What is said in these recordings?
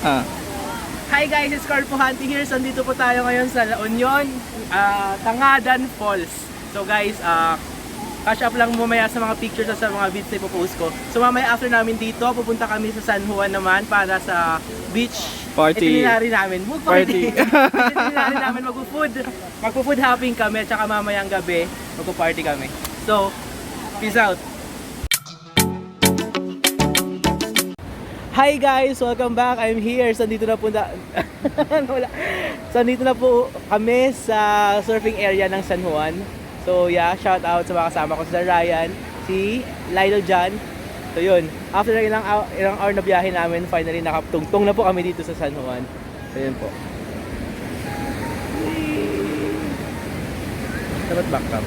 Ah. Hi guys, it's Carpo Hunting here. So, nandito po tayo ngayon sa La Union, Tangadan Falls. So guys, catch up lang mamaya sa mga pictures at sa mga videos na ipopost ko. So mamaya after namin dito, pupunta kami sa San Juan naman para sa beach Party. itinerary namin. Mood party. Itinerary namin, magpo-food hopping kami at saka mamayang gabi, magpo-party kami. So, peace out. Hi guys! Welcome back! I'm here. So dito na po So dito na po kami sa surfing area ng San Juan. So yeah, shout out sa mga kasama ko, si Ryan, si Lilo John. So yun, after ilang hour na biyahe namin, finally nakatungtong na po kami dito sa San Juan. So yun po. Dapat backcam.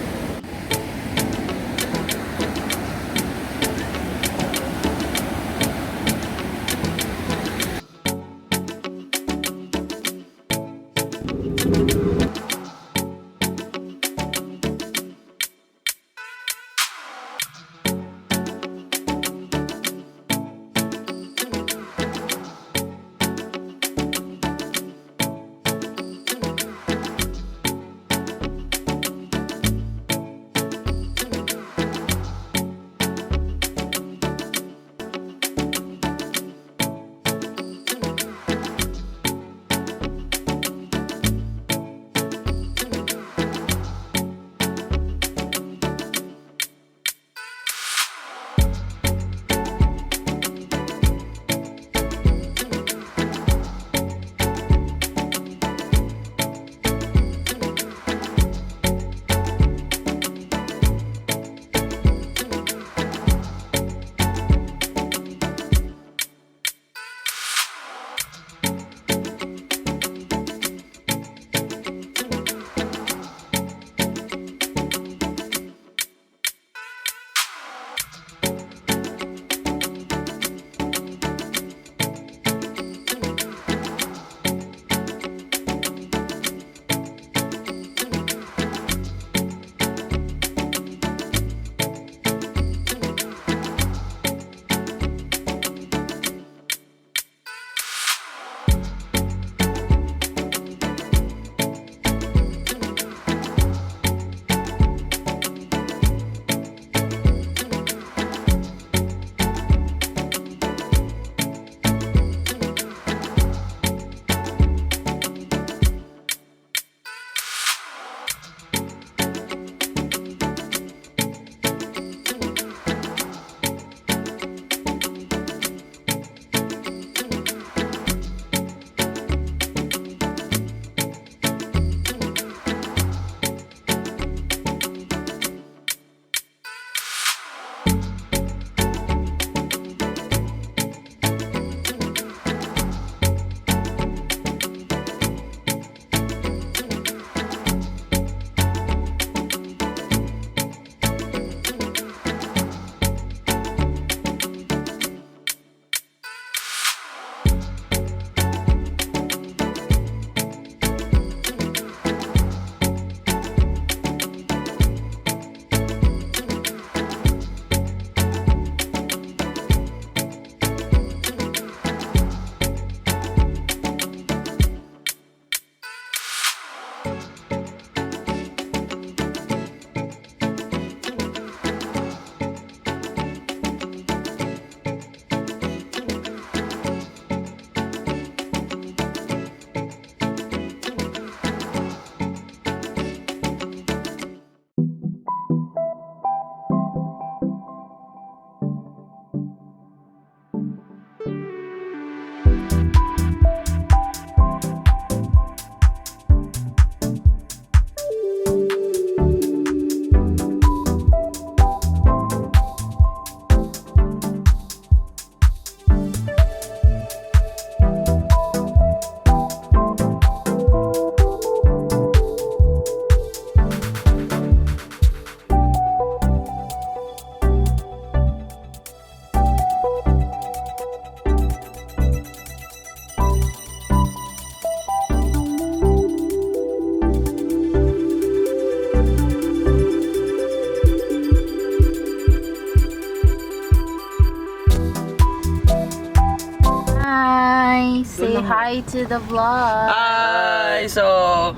Hi! Say hi to the vlog! Hi! So...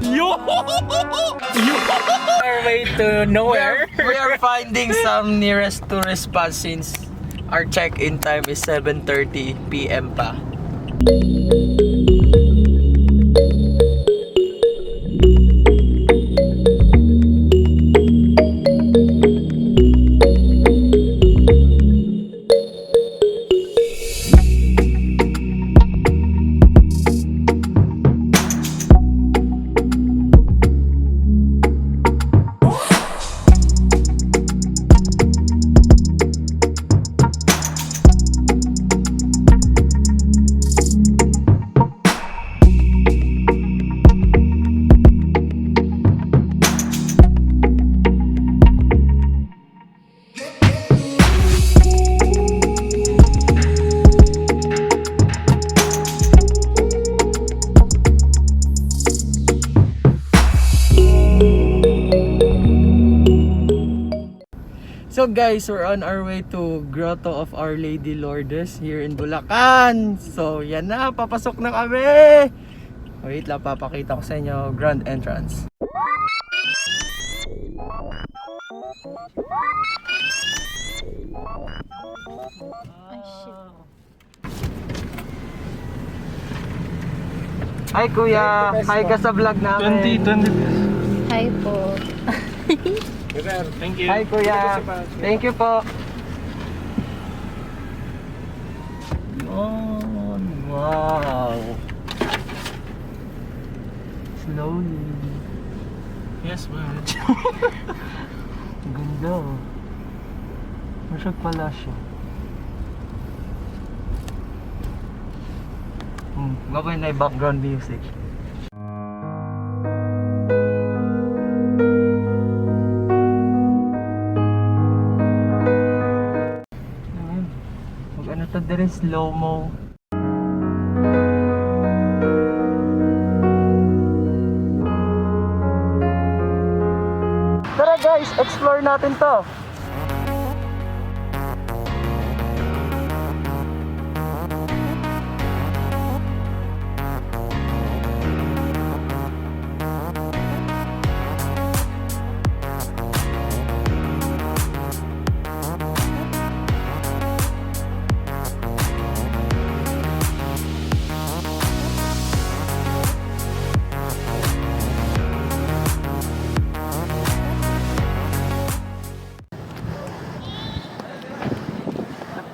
Yo! our way to nowhere. We are finding some nearest tourist spot since our check-in time is 7:30 PM pa. So guys, we're on our way to Grotto of Our Lady Lourdes here in Bulacan. So yan na, papasok na kami. Wait lang, papakita ko sa inyo grand entrance. Ay, shit. Hi kuya, hi ka sa vlog namin. 20. Hi po. Thank you. Hi kuya, thank you po. Oh, wow. Slowly. Yes, man. Ganda. Masyag pala siya. Gawin na yung background music. Mag-ano to din slow-mo. Tara guys, explore natin to.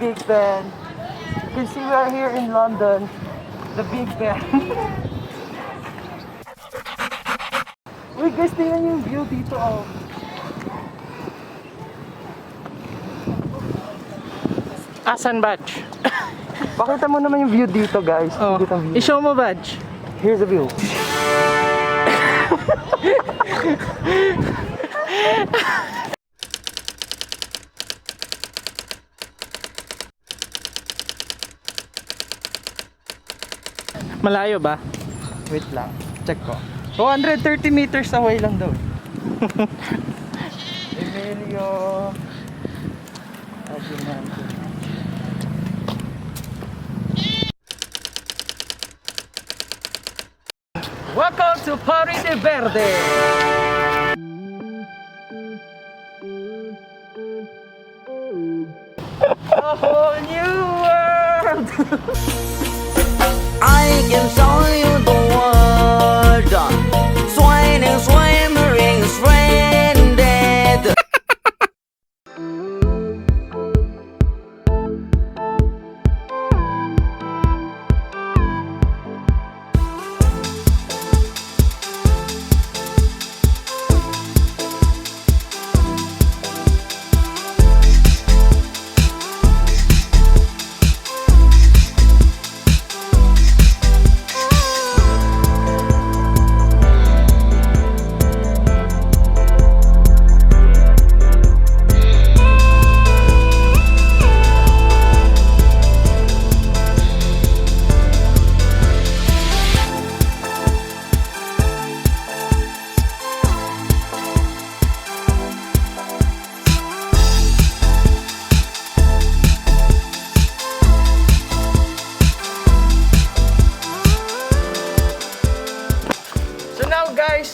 Big Ben. You can see we are here in London. The Big Ben. Uy guys, tingnan yung view dito oh. Asan badge? Pakita mo naman yung view dito guys. Oh, Dito ang view. i-show mo badge. Here's the view. Malayo ba? Wait lang. Check ko. 230 meters away lang daw. Emilio. Welcome to Paris de Verde. A whole new world. I can show you the world. Swinging, swimming, stranded.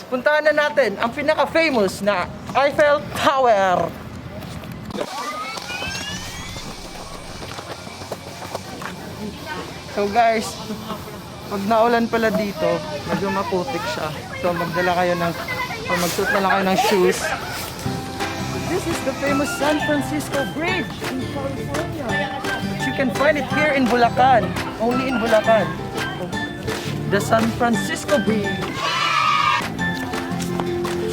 guys, puntahan na natin ang pinaka-famous na Eiffel Tower. So guys, pag naulan pala dito, medyo maputik siya. So magdala kayo ng, o magsuot na lang kayo ng shoes. This is the famous San Francisco Bridge in California. But you can find it here in Bulacan. Only in Bulacan. The San Francisco Bridge.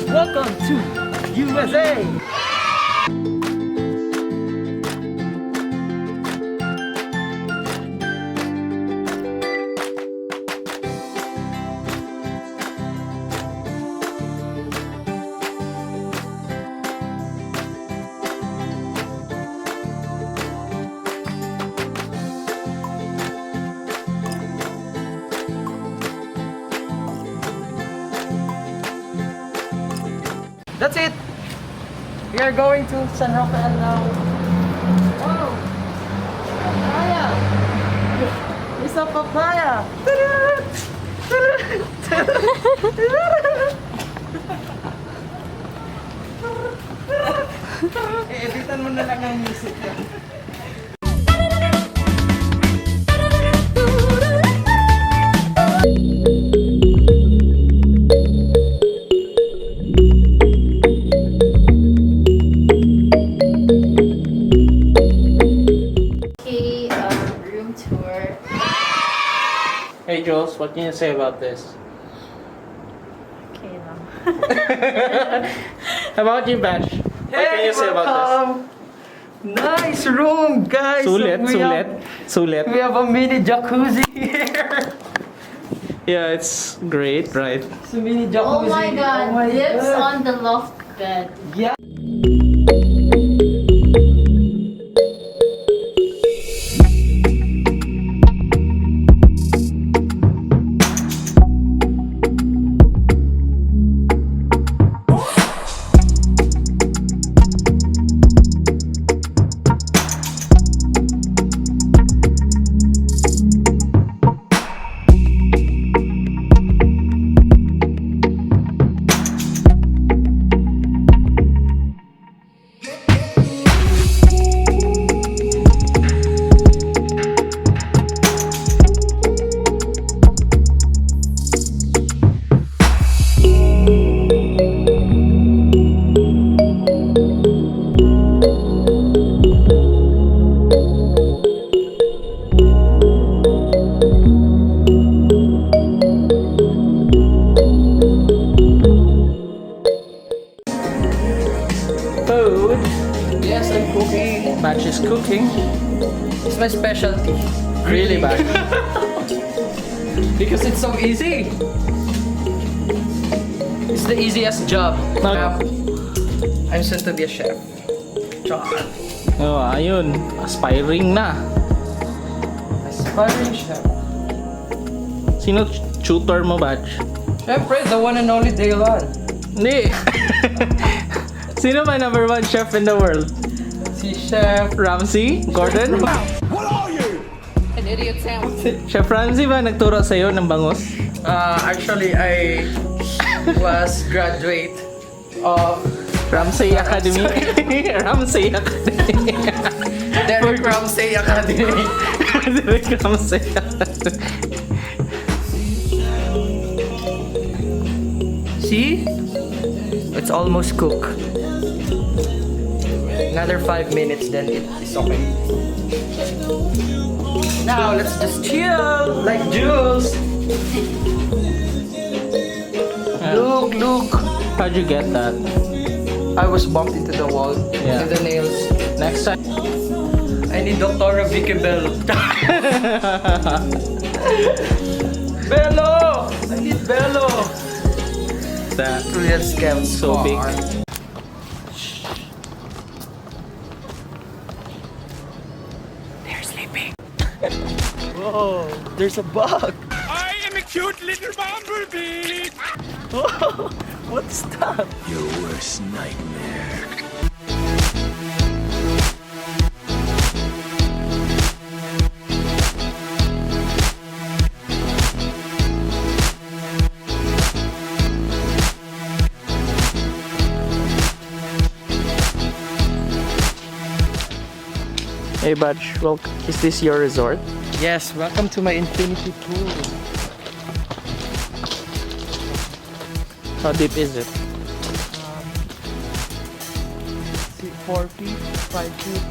Welcome to USA. That's it. We are going to San Rafael now. Wow! Papaya! It's a papaya! Editan mo na lang ang music yan. Okay, room tour. Hey Jules, what can you say about this? Okay lang. How about you, Bash? What can you say about welcome. Nice room, guys. this? Sulit, We sulit, sulit. We have a mini jacuzzi here. Yeah, it's great, right? It's a mini jacuzzi. Oh my god, my lips God. on the loft bed. Yeah. Food. Yes, I'm cooking. Batch is cooking. It's my specialty. Really bad. Because it's so easy. It's the easiest job. I'm soon to be a chef. Char. Oh, ayun. Aspiring na. Aspiring chef. Sino tutor mo, Batch? Siyempre, the one and only Daylan. Hindi. Sino ba number 1 chef in the world? Si Chef Ramsay? Gordon? An idiot sandwich. Chef Ramsay ba nagturo sa'yo ng bangus? Actually, I was graduate of Ramsay Academy? Ramsay Academy. Derek Ramsay Academy. Ramsay Academy. See? It's almost cooked. Another 5 minutes, then it is okay. Now let's just chill like Jules. Look. How'd you get that? I was bumped into the wall Yeah. with the nails. Next time. I need Dr. Vicky Bello. Bello! I need Bello! That. Real scam So big. They're sleeping. Whoa, there's a bug. I am a cute little bumblebee! Whoa, what's that? Your worst nightmare. Hey Batch, well, is this your resort? Yes, welcome to my infinity pool. How deep is it? 4 feet, 5 feet.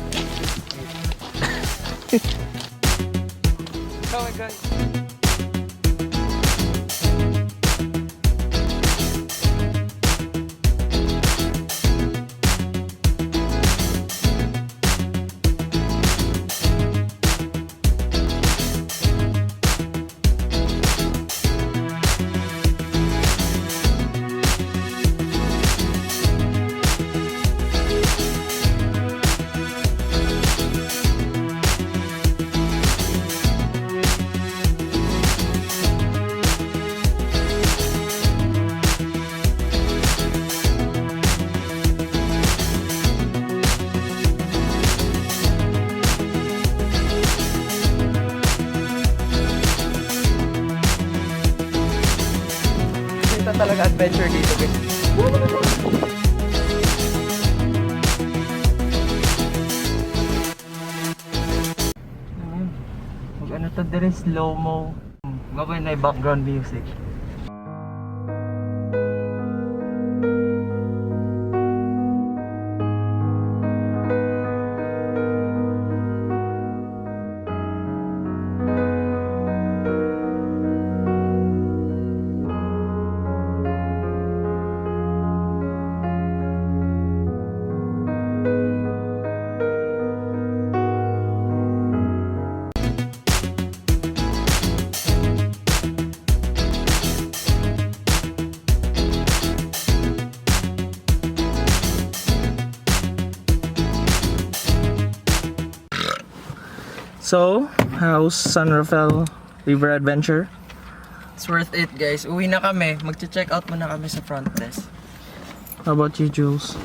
Oh my god. Ito talaga adventure dito, guys. Mag ano to dire, slow-mo. Gawin na yung background music. So, how's San Rafael River Adventure? It's worth it, guys. Uwi na kami. Magche-check out muna kami sa front desk. How about you, Jules?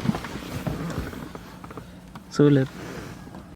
Sulit.